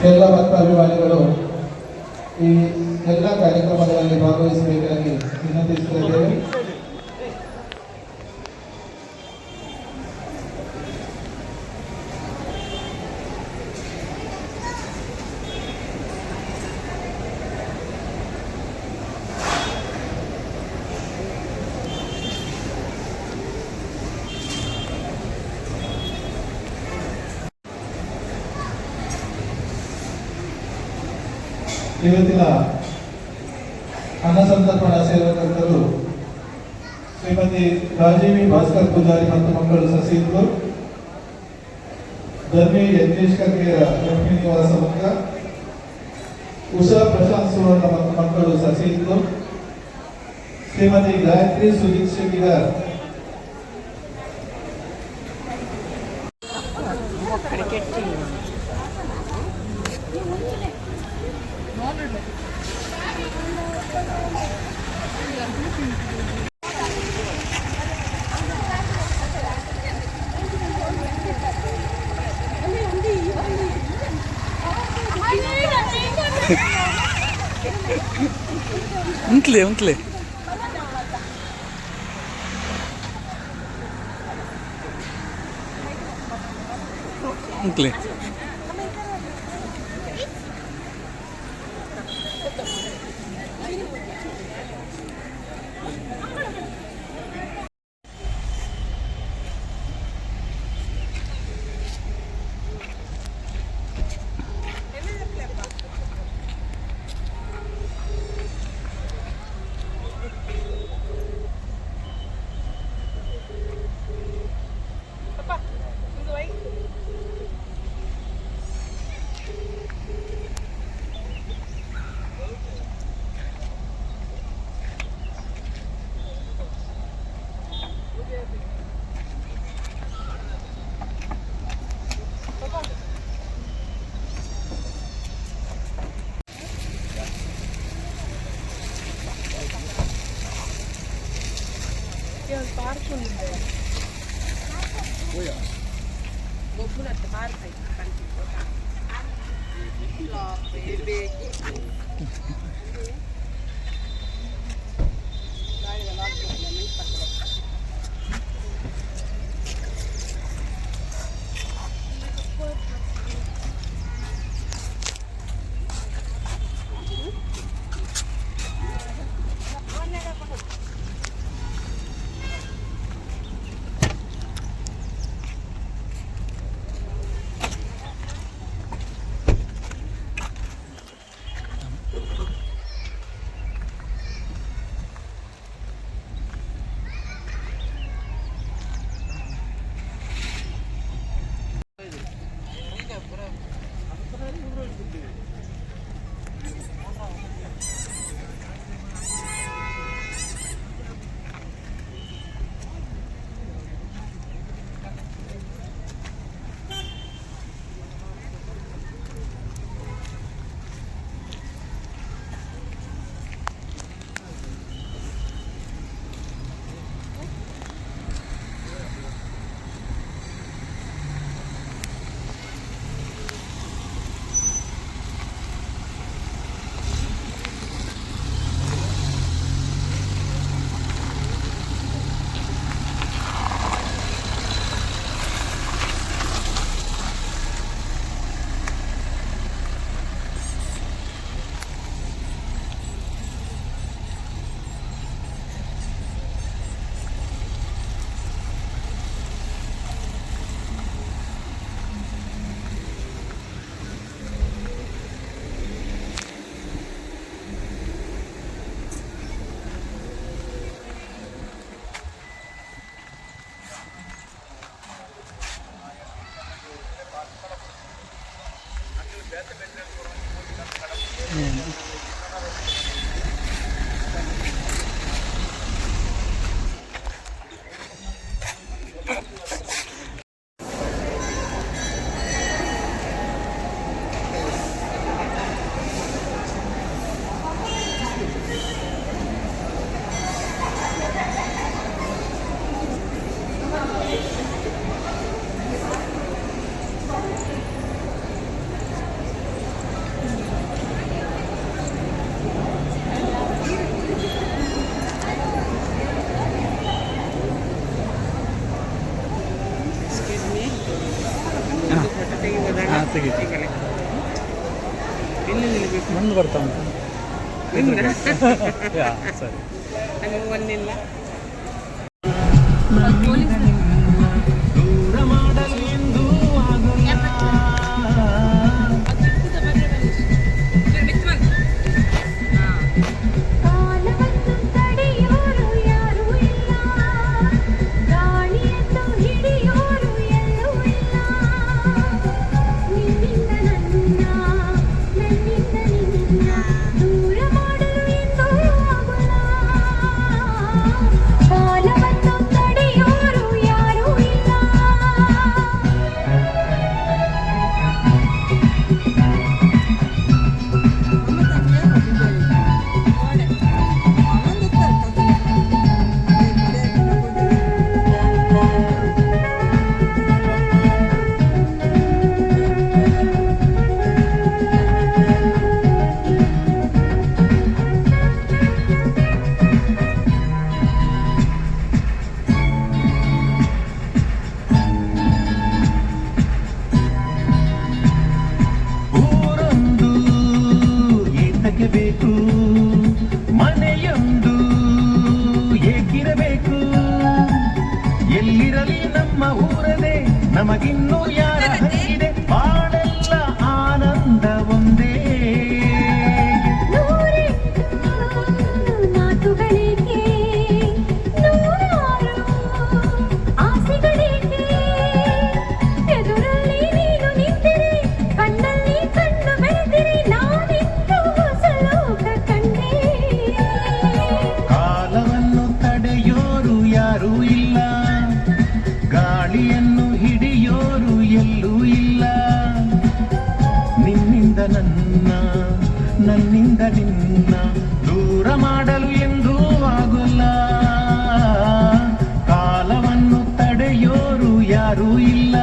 ಎಲ್ಲ ಭಕ್ತ ಅಭಿಮಾನಿಗಳು ಈ ಎಲ್ಲ ಕಾರ್ಯಕ್ರಮಗಳಲ್ಲಿ ಭಾಗವಹಿಸಬೇಕಾಗಿ ವಿನಂತಿಸುತ್ತಿದ್ದೇವೆ. ಇವತ್ತಿನ ಅನ್ನಸಂತರ್ಪಣಾ ಸೇವಾಕರ್ತರು ಶ್ರೀಮತಿ ರಾಜೀವಿ ಭಾಸ್ಕರ್ ಪೂಜಾರಿ ಮತ್ತು ಮಕ್ಕಳು ಸಸಿಗಳು, ಧರ್ಮಿ ಯಜ್ಞೇಶ್ ಕರ್ಗೇರ ಲಕ್ಷ್ಮೀ ನಿವಾಸ ಮುಖ, ಉಷಾ ಪ್ರಶಾಂತ್ ಸುವರ್ಣ ಮತ್ತು ಮಕ್ಕಳು ಸಸಿಗಳು, ಶ್ರೀಮತಿ ಗಾಯತ್ರಿ ಸುಜಿತ್ ಶೆಟ್ಟಿಗಾರ್ ಉಂಟ್ಲೆ ಉಂಟ್ಲೆ ಉಂಟ್ಲೆ parco ಹಾಂ ತೆಗಿ ಒಂದು ಬರ್ತಾ ಉಂಟು ಯಾ, ಸರಿ ಒಂದಿಲ್ಲ ಬೇಕು ಮನೆಯೊಂದು ಏಕಿರಬೇಕು ಎಲ್ಲಿರಲಿ ನಮ್ಮ ಊರದೆ ನಮಗಿನ್ನೂ ಯಾರ ಹಕ್ಕಿದೆ ಬಾಳೆಲ್ಲ ಆನಂದ ಒಂದೇ ಮಾತುಗಳಿಗೆ ನೂರಾರು ಆಸೆಗಳಿಗೆ ಎದುರಲ್ಲಿ ನೀನು ನಿಂತಿರೆ ಕಣ್ಣಲ್ಲಿ ಕಣ್ಣು ಬೆಳೆದಿರೆ ನಾನಿಂದು ಹೊಸ ಲೋಕ ಕಂಡೆ ಕಾಲವನ್ನು ತಡೆಯೋರು ಯಾರೂ ಇಲ್ಲ ಗಾಳಿಯನ್ನು ಹಿಡಿಯೋರು ಎಲ್ಲೂ ಇಲ್ಲ ನಿನ್ನಿಂದ ನನ್ನ ನನ್ನಿಂದ ನಿನ್ನ ದೂರ ಮಾಡಲು ಎಂದೂ ಆಗೋಲ್ಲ ಕಾಲವನ್ನು ತಡೆಯೋರು ಯಾರೂ ಇಲ್ಲ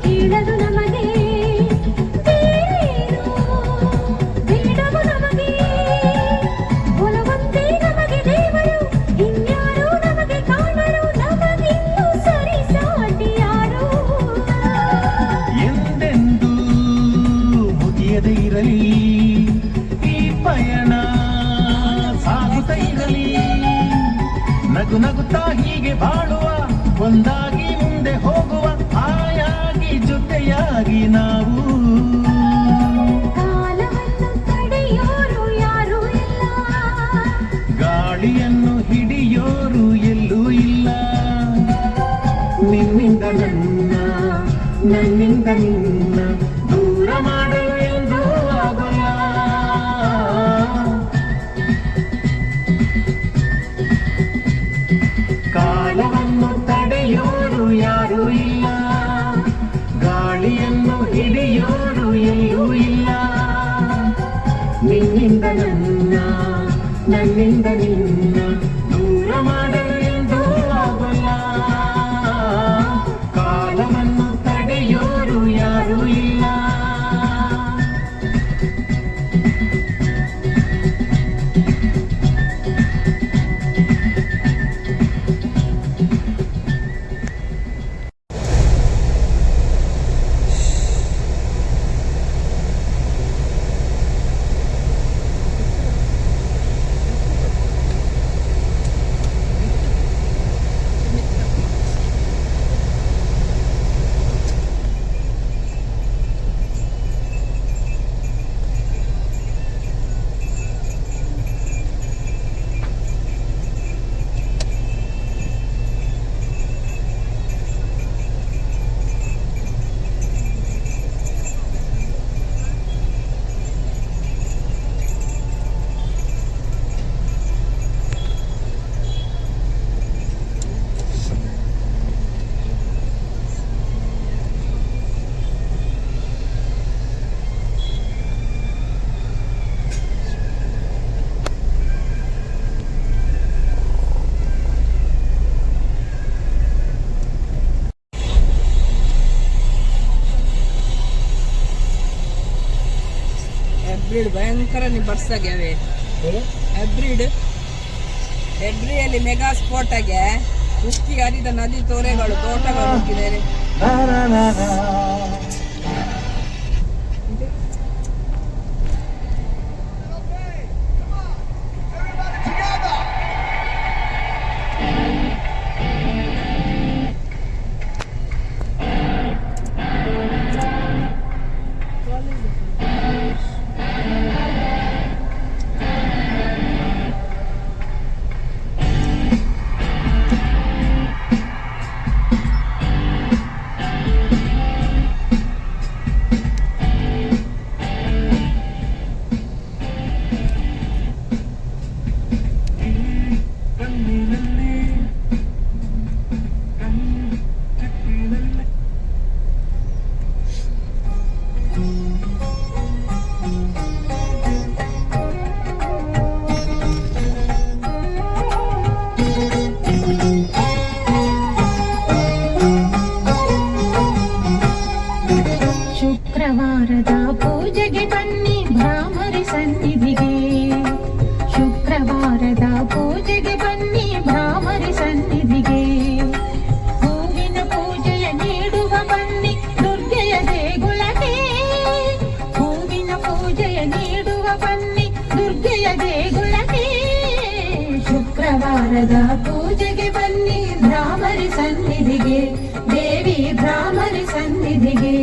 ಕೇಳದು ನಮಗೆ ಬೇರೇನು ಬೇಡವು ನಮಗೆ ಒಲವಂತೆ ನಮಗೆ ದೇವರು ಇನ್ಯಾರು ನಮಗೆ ಕಾಣರು ನಮಗಿನ್ನು ಸರಿಸಾಟಿ ಯಾರು ಎಂದೆಂದೂ ಮುಗಿಯದೇ ಇರಲಿ ಈ ಪಯಣ ಸಾಗುತ್ತ ಇರಲಿ ನಗು ನಗುತ್ತಾ ಹೀಗೆ ಬಾಳುವ ಒಂದಾಗಿ ಮುಂದೆ ಹೋಗುವ ಆಯಾಗಿ ಜೊತೆಯಾಗಿ ನಾವು ಕಾಲವನ್ನು ತಡೆಯೋರು ಯಾರೂ ಇಲ್ಲ ಗಾಳಿಯನ್ನು ಹಿಡಿಯೋರು ಎಲ್ಲೂ ಇಲ್ಲ ನಿನ್ನಿಂದ ನನ್ನ ನನ್ನಿಂದ ನಿನ್ನ ದೂರ ಮಾಡಲು ಎಂದೂ ಆಗೋಲ್ಲ ಕಾಲವನ್ನು ತಡೆಯೋರು ಯಾರೂ ಇಲ್ಲ ಗಾಳಿಯನ್ನು ಹಿಡಿಯೋರು ಎಲ್ಲೂ ಇಲ್ಲ ನಿನ್ನಿಂದ ನನ್ನ ನನ್ನಿಂದ ನಿನ್ನ ದೂರ ಮಾಡಲು ಎಂದೂ ಆಗೋಲ್ಲ ಕಾಲವನ್ನು ತಡೆಯೋರು ಯಾರೂ ಇಲ್ಲ ಹೈಬ್ರಿಡ್ ಭಯಂಕರ ಬರ್ಸಾಗ್ಯಾವೆ. ಹೈಬ್ರಿಡ್ ಹೆಬ್ರಿಯಲ್ಲಿ ಮೆಗಾ ಸ್ಫೋಟಗೆ ಉಕ್ಕಿ ಹರಿದ ನದಿ ತೋರೆಗಳು ತೋಟಗಳು ಹುಟ್ಟಿದ್ದಾರೆ. ಶುಕ್ರವಾರದ ಪೂಜೆಗೆ ಬನ್ನಿ ಭ್ರಾಮರಿ ಸನ್ನಿಧಿಗೆ. ಶುಕ್ರವಾರದ ಪೂಜೆಗೆ ಬನ್ನಿ ಭ್ರಾಮರಿ ಸನ್ನಿಧಿಗೆ. ಹೂವಿನ ಪೂಜೆಯ ನೀಡುವ ಬನ್ನಿ ದುರ್ಗೆಯ ದೇಗುಲಕ್ಕೆ. ಹೂವಿನ ಪೂಜೆಯ ನೀಡುವ ಬನ್ನಿ ದುರ್ಗೆಯ ದೇಗುಲಕ್ಕೆ. ಶುಕ್ರವಾರದ ಪೂಜೆಗೆ ಬನ್ನಿ ಭ್ರಾಮರಿ ಸನ್ನಿಧಿಗೆ. ದೇವಿ ಭ್ರಾಮರಿ ಸನ್ನಿಧಿಗೆ.